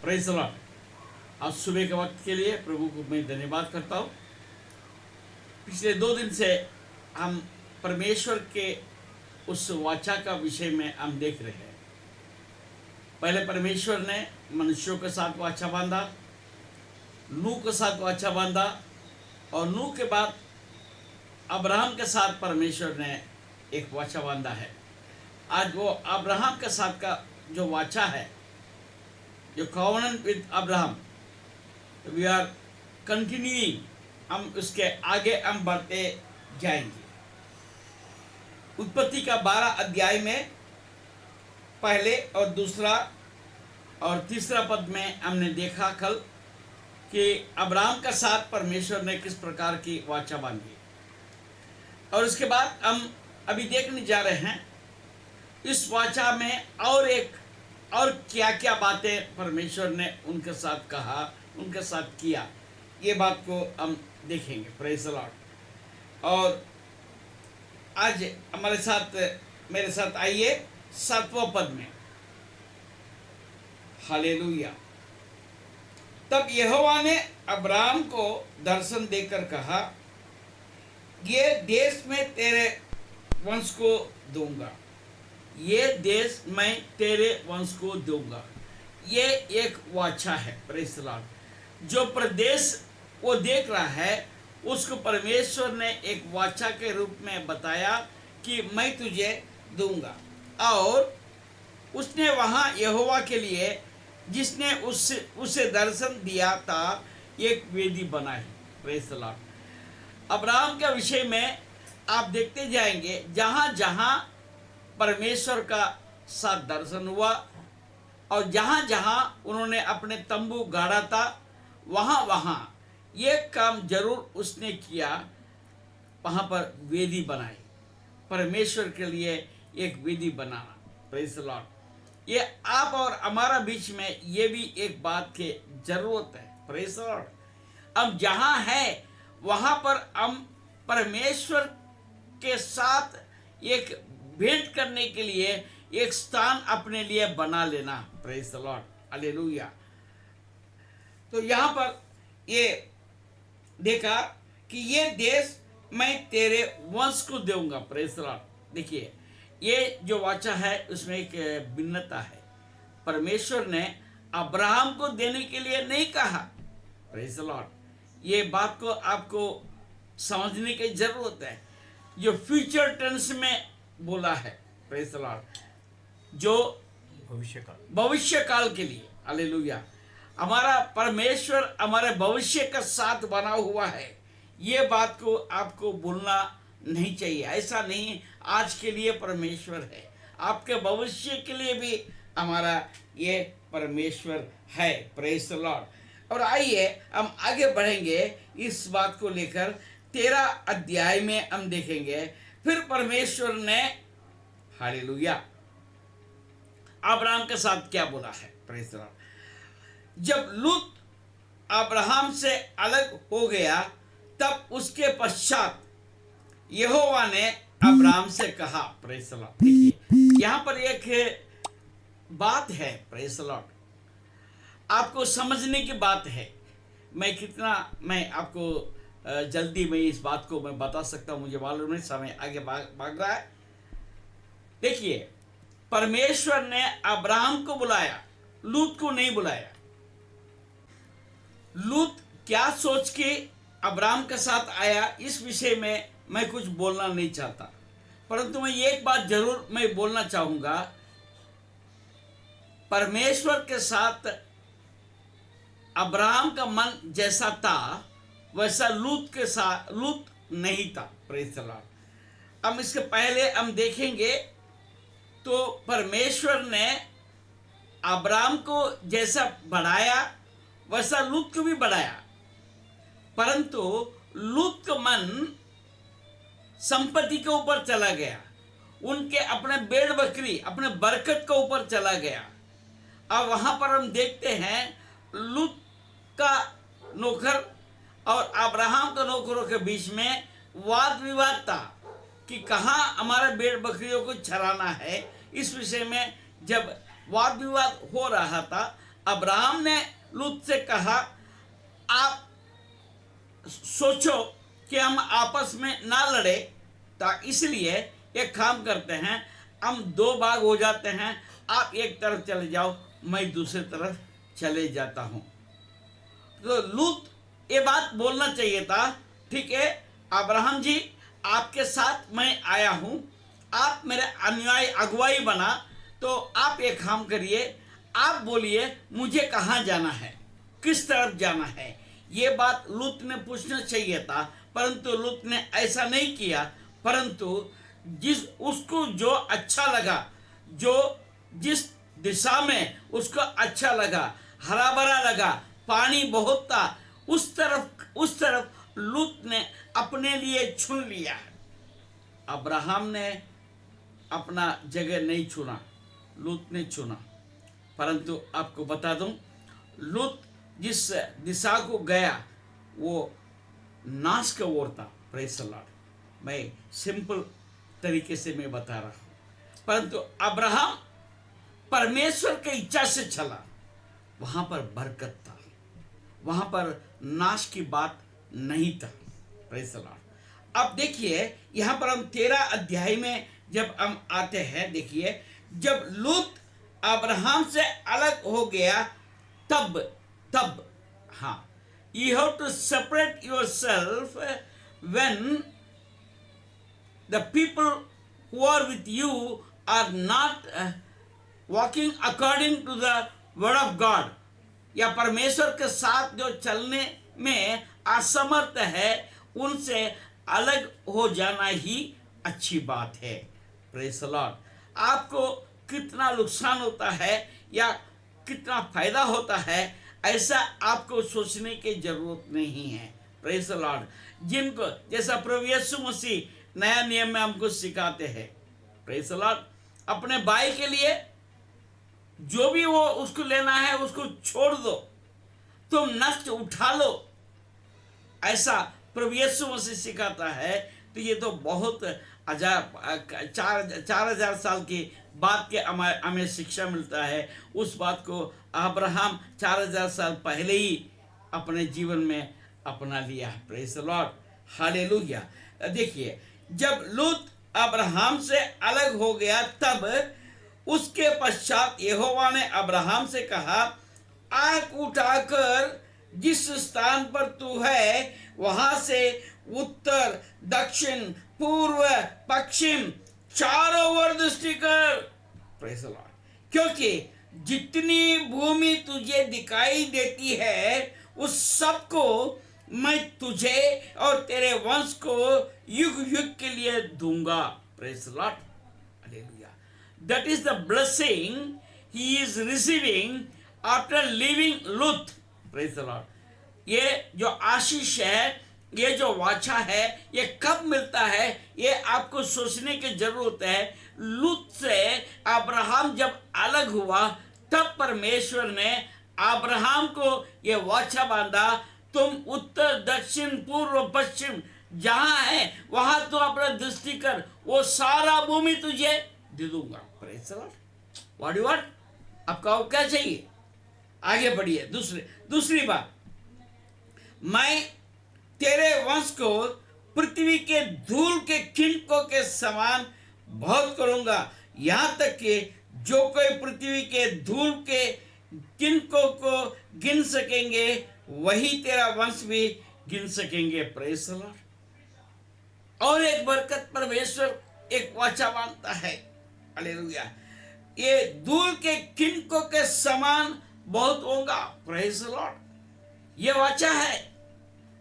Praise the Lord. आज सुबह के वक्त के लिए प्रभु को मैं धन्यवाद करता हूँ। पिछले 2 दिन से हम परमेश्वर के उस वाचा का विषय में हम देख रहे हैं। पहले परमेश्वर ने मनुष्यों के साथ वाचा बांधा, नूह के साथ वाचा बांधा, और नूह के बाद अब्राहम के साथ परमेश्वर ने एक वाचा बांधा है। आज वो अब्राहम के साथ का जो वाचा है, जो covenant with Abraham, we are continuing, हम उसके आगे हम बढ़ते जाएंगे। उत्पत्ति का 12 अध्याय में पहले और दूसरा और तीसरा पद में हमने देखा कल कि अब्राहम का साथ परमेश्वर ने किस प्रकार की वाचा बांधी, और उसके बाद हम अभी देखने जा रहे हैं इस वाचा में और क्या क्या बातें परमेश्वर ने उनके साथ कहा, उनके साथ किया, ये बात को हम देखेंगे। Praise the Lord. और आज हमारे साथ मेरे साथ आइए 7वां पद में। हालेलुया। तब यहोवा ने अब्राहम को दर्शन देकर कहा, ये देश मैं तेरे वंश को दूंगा, ये देश मैं तेरे वंश को दूंगा। ये एक वाचा है। Praise the Lord. जो प्रदेश वो देख रहा है उसको परमेश्वर ने एक वाचा के रूप में बताया कि मैं तुझे दूंगा। और उसने वहाँ यहोवा के लिए, जिसने उसे दर्शन दिया था, एक वेदी बनाई। Praise the Lord. अब्राहम के विषय में आप देखते जाएंगे, जहाँ जहाँ परमेश्वर का साथ दर्शन हुआ और जहाँ जहाँ उन्होंने अपने तंबू गाड़ा था, वहाँ वहाँ ये काम जरूर उसने किया, वहाँ पर वेदी बनाई, परमेश्वर के लिए एक वेदी बनाना। Praise the Lord. ये आप और हमारा बीच में ये भी एक बात की जरूरत है। Praise the Lord. अब जहाँ है वहाँ पर हम परमेश्वर के साथ एक भेंट करने के लिए एक स्थान अपने लिए बना लेना। Praise the Lord. हालेलुया। तो यहाँ पर ये देखा कि ये देश मैं तेरे वंश को दूंगा। Praise the Lord. देखिए, ये जो वाचा है उसमें एक भिन्नता है। परमेश्वर ने अब्राहम को देने के लिए नहीं कहा। Praise the Lord. ये बात को आपको समझने की जरूरत है। जो फ्यूचर टेंस में बोला है, प्रेज़ द लॉर्ड, जो भविष्य काल के लिए। हालेलुया। हमारा परमेश्वर हमारे भविष्य का साथ बना हुआ है। ये बात को आपको भूलना नहीं चाहिए। ऐसा नहीं आज के लिए परमेश्वर है, आपके भविष्य के लिए भी हमारा ये परमेश्वर है। Praise the Lord. और आइए हम आगे बढ़ेंगे इस बात को लेकर। 13 अध्याय में हम देखेंगे फिर परमेश्वर ने, हालेलुया, अब्राहम के साथ क्या बोला है। Praise the Lord. जब लूत अब्राहम से अलग हो गया, तब उसके पश्चात यहोवा ने अब्राहम से कहा। Praise the Lord. देखिए, यहाँ पर एक बात है। Praise the Lord. आपको समझने की बात है। मैं आपको जल्दी में इस बात को मैं बता सकता हूँ, मुझे मालूम नहीं, समय आगे भाग रहा है। देखिए, परमेश्वर ने अब्राहम को बुलाया, लूत को नहीं बुलाया। लूत क्या सोच के अब्राहम के साथ आया, इस विषय में मैं कुछ बोलना नहीं चाहता, परंतु मैं एक बात जरूर मैं बोलना चाहूँगा। परमेश्वर के साथ अब्राहम का मन जैसा था, वैसा लूत नहीं था। Praise the Lord. हम इसके पहले हम देखेंगे तो परमेश्वर ने अब्राहम को जैसा बढ़ाया वैसा लूत को भी बढ़ाया, परंतु लूत का मन संपत्ति के ऊपर चला गया, उनके अपने भेड़ बकरी, अपने बरकत के ऊपर चला गया। अब वहां पर हम देखते हैं लूत का नौकर और अब्राहम के नौकरों के बीच में वाद विवाद था कि कहाँ हमारे भेड़ बकरियों को चराना है। इस विषय में जब वाद विवाद हो रहा था, अब्राहम ने लूत से कहा, आप सोचो कि हम आपस में ना लड़े, इसलिए एक काम करते हैं, हम दो भाग हो जाते हैं, आप एक तरफ चले जाओ, मैं दूसरी तरफ चले जाता हूं। तो लूत ये बात बोलना चाहिए था, ठीक है अब्राहम जी, आपके साथ मैं आया हूं, आप मेरे अनुयायी अगुवाई बना, तो आप एक काम करिए, आप बोलिए मुझे कहाँ जाना है, किस तरफ जाना है। ये बात लूत ने पूछना चाहिए था, परंतु लूत ने ऐसा नहीं किया। परंतु उसको जो अच्छा लगा, जो जिस दिशा में उसको अच्छा लगा, हरा भरा लगा, पानी बहुत था, उस तरफ लूत ने अपने लिए चुन लिया। अब्राहम ने अपना जगह नहीं चुना, लूत ने चुना। परंतु आपको बता दूं, लूत जिस दिशा को गया वो नाश का ओर था। Praise the Lord. मैं सिंपल तरीके से मैं बता रहा हूं, परंतु अब्राहम परमेश्वर की इच्छा से चला, वहां पर बरकत था, वहां पर नाश की बात नहीं था। Praise the Lord. अब देखिए यहां पर हम 13 अध्याय में जब हम आते हैं, देखिए जब लूत अब्राहम से अलग हो गया, तब हाँ, you have to separate yourself when the people who are with you are not walking according to the word of God, या परमेश्वर के साथ जो चलने में असमर्थ है, उनसे अलग हो जाना ही अच्छी बात है। Praise the Lord. आपको कितना नुकसान होता है या कितना फायदा होता है, ऐसा आपको सोचने की जरूरत नहीं है। Praise the Lord. जिनको जैसा प्रभु यीशु मसीह नया नियम में हमको सिखाते हैं, प्रेज़ द लॉर्ड, अपने भाई के लिए जो भी वो उसको लेना है उसको छोड़ दो, तुम नष्ट उठा लो, ऐसा प्रभु यीशु मसीह सिखाता है। तो ये तो बहुत अजाब 4000 साल की बात के हमें शिक्षा मिलता है। उस बात को अब्राहम 4000 साल पहले ही अपने जीवन में अपना लिया। Praise the Lord, hallelujah. देखिए जब लूत अब्राहम से अलग हो गया, तब उसके पश्चात यहोवा ने अब्राहम से कहा, आँख उठाकर जिस स्थान पर तू है वहां से उत्तर, दक्षिण, पूर्व, पश्चिम चारों ओर दृष्टि कर। Praise the Lord. क्योंकि जितनी भूमि तुझे दिखाई देती है उस सब को मैं तुझे और तेरे वंश को युग युग के लिए दूंगा। Praise the Lord, hallelujah. That is the blessing he is receiving after leaving Lot. Praise the Lord. ये जो आशीष है, ये जो वाचा है, ये कब मिलता है, ये आपको सोचने की जरूरत है। लूत से अब्राहम जब अलग हुआ, तब परमेश्वर ने अब्राहम को ये वाचा बांधा, तुम उत्तर, दक्षिण, पूर्व, पश्चिम जहां है वहां तो अपना दृष्टि कर, वो सारा भूमि तुझे दे दूंगा। Praise the Lord. What you want, आपका क्या चाहिए? आगे बढ़िए। दूसरी बात, मैं तेरे वंश को पृथ्वी के धूल के किनकों के समान बहुत करूंगा, यहां तक कि जो कोई पृथ्वी के धूल के किनकों को गिन सकेंगे वही तेरा वंश भी गिन सकेंगे। Praise the Lord. और एक बरकत परमेश्वर एक वाचा मांगता है, हालेलुया, ये धूल के किनकों के समान बहुत होगा। Praise the Lord. ये वाचा है,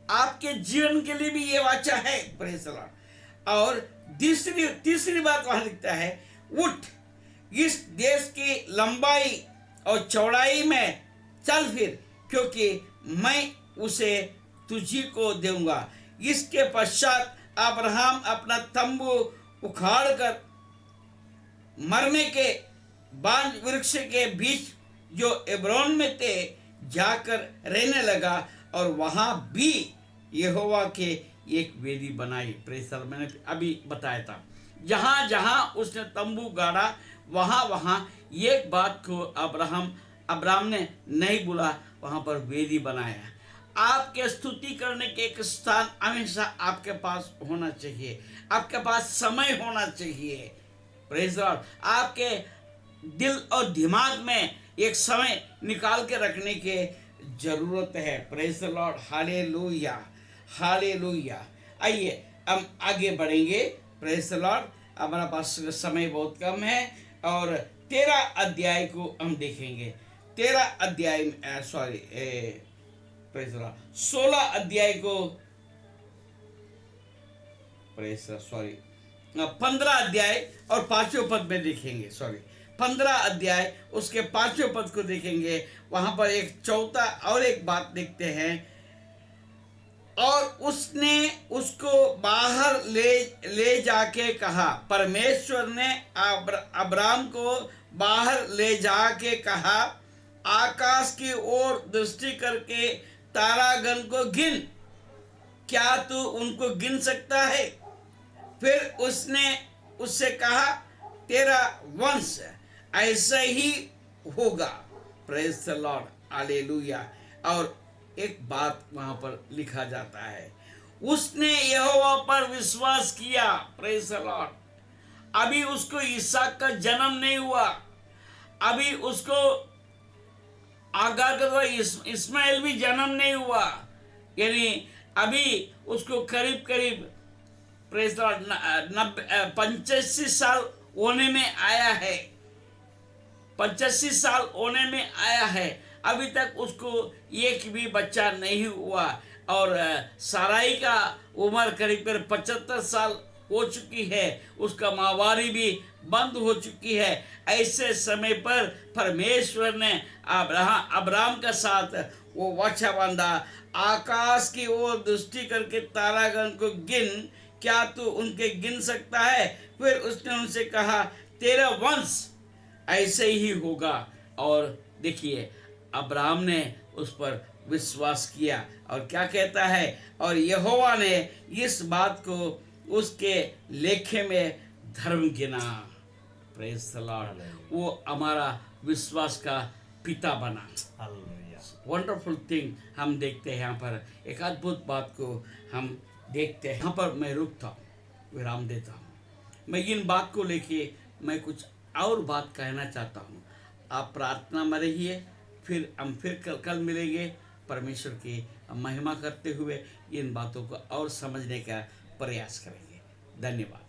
आपके जीवन के लिए भी ये वाचा है। Praise the Lord. और तीसरी बात वहां लिखता है, उठ इस देश की लंबाई और चौड़ाई में चल फिर, क्योंकि मैं उसे तुझी को दूंगा। इसके पश्चात अब्राहम अपना तंबू उखाड़कर मरने के बांज वृक्ष के बीच जो एब्रोन में थे जाकर रहने लगा, और वहां भी यहोवा के एक वेदी बनाई। Praise the Lord. मैंने अभी बताया था, जहां जहां उसने तंबू गाड़ा, वहां वहां एक बात को अब्राहम अब्राहम ने नहीं बोला, वहाँ पर वेदी बनाया। आपके स्तुति करने के एक स्थान हमेशा आपके पास होना चाहिए, आपके पास समय होना चाहिए। Praise the Lord. आपके दिल और दिमाग में एक समय निकाल के रखने की जरूरत है। Praise the Lord. Hallelujah, hallelujah. आइए हम आगे बढ़ेंगे। Praise the Lord. हमारा पास समय बहुत कम है और 13 अध्याय को हम देखेंगे। 13 अध्याय सॉरी प्रेज़ द लॉर्ड 16 अध्याय को प्रेज़ सॉरी 15 अध्याय और 5वें पद में देखेंगे। सॉरी 15 अध्याय उसके 5वें पद को देखेंगे। वहां पर एक चौथा और एक बात देखते हैं। और उसने उसको बाहर ले जाके कहा, परमेश्वर ने अब्राम को बाहर ले जाके कहा, आकाश की ओर दृष्टि करके तारागण को गिन, क्या तू उनको गिन सकता है? फिर उसने उससे कहा, तेरा वंश ऐसा ही होगा। Praise the Lord, hallelujah. और एक बात वहां पर लिखा जाता है, उसने यहोवा पर विश्वास किया। Praise the Lord. अभी उसको इसहाक का जन्म नहीं हुआ, अभी उसको आगार का इस्माइल भी जन्म नहीं हुआ, यानी अभी उसको करीब करीब प्रेज़ द लॉर्ड 85 साल होने में आया है। 85 साल होने में आया है, अभी तक उसको एक भी बच्चा नहीं हुआ। और साराई का उम्र करीब करीब 75 साल हो चुकी है, उसका माहवारी भी बंद हो चुकी है। ऐसे समय पर परमेश्वर ने अब्राम के साथ वो वाचा बांधा, आकाश की ओर दृष्टि करके तारागण को गिन, क्या तू उनके गिन सकता है? फिर उसने उनसे कहा, तेरा वंश ऐसे ही होगा। और देखिए अब्राहम ने उस पर विश्वास किया और क्या कहता है, और यहोवा ने इस बात को उसके लेखे में धर्म गिना। Praise the Lord. वो हमारा विश्वास का पिता बना। वंडरफुल थिंग हम देखते हैं यहाँ पर, एक अद्भुत बात को हम देखते हैं। यहाँ पर मैं रुकता हूँ, विराम देता हूँ। मैं इन बात को लेके मैं कुछ और बात कहना चाहता हूँ। आप प्रार्थना में रहिए, फिर हम कल मिलेंगे। परमेश्वर की महिमा करते हुए इन बातों को और समझने का प्रयास करेंगे। धन्यवाद।